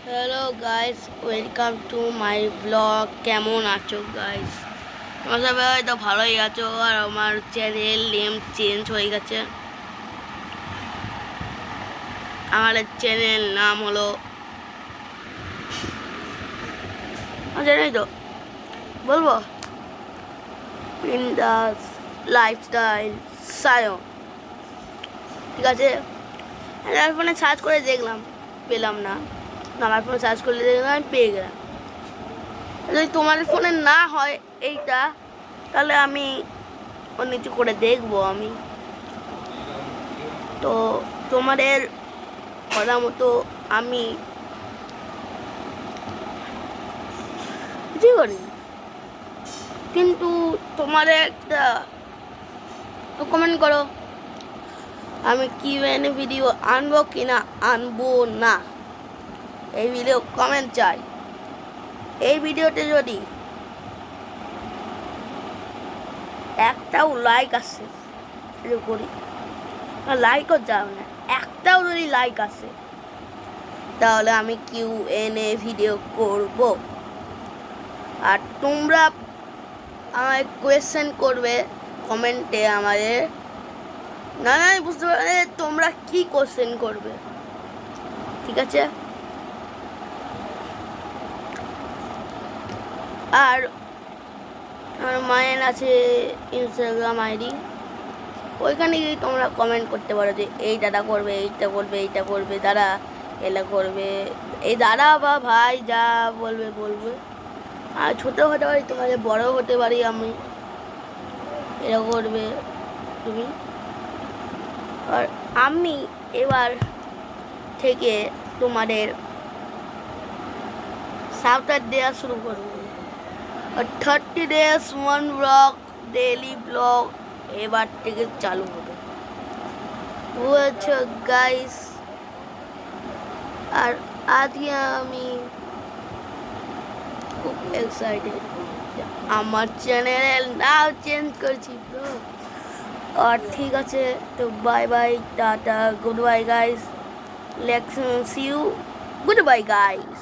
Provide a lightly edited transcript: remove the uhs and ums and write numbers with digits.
Hello guys, welcome to my blog. কেমন আছো guys? তোমরা সবাই হয়তো ভালোই আছো। আর আমার চ্যানেল নেম চেঞ্জ হয়ে গেছে। আমার চ্যানেল নাম হলো জানি তো বলবো বিন্দাস লাইফস্টাইল সায়ন। ঠিক আছে, আমার ফোনে সার্চ করে দেখলাম, পেলাম না। আমার ফোনে সার্চ করে দেখলাম, আমি পেয়ে গেলাম। যদি তোমাদের ফোনে না হয় এইটা, তাহলে আমি ওর নিচু করে দেখবো আমি। তো তোমাদের কথা মতো আমি কিছুই করি, কিন্তু তোমাদের একটা কমেন্ট করো আমি কিউএনএ ভিডিও আনবো কি না আনবো না। এই ভিডিও কমেন্ট চাই। এই ভিডিওতে যদি একটাও লাইক আসে, করি লাইকও যাও না, একটাও যদি লাইক আসে তাহলে আমি কিউএনএ ভিডিও করব। আর তোমরা আমায় কোয়েশ্চেন করবে কমেন্টে আমাদের। না না, আমি বুঝতে পারি তোমরা কি কোশ্চেন করবে। ঠিক আছে, আর আমার মায়ের আছে ইনস্টাগ্রাম আইডি, ওইখানে গিয়ে তোমরা কমেন্ট করতে পারো যে এই দাদা করবে, এইটা করবে, এইটা করবে, দাদা এলা করবে, এই দাদা বা ভাই যা বলবে বলবে। আর ছোটো হতে পারি, তোমাদের বড় হতে পারি আমি, এরা করবে তুমি। আর আমি এবার থেকে তোমাদের সাউটার দেওয়া শুরু করবো। 30 days 1 ব্লগ, ডেইলি ব্লগ এবার থেকে চালু হবে, বুঝেছো গাইস? আর আজকে আমি খুব এক্সাইটেড, আমার চ্যানেলের নাম চেঞ্জ করছি ব্রো। আর ঠিক আছে, তো bye bye, tata, goodbye guys, let's see you, goodbye guys.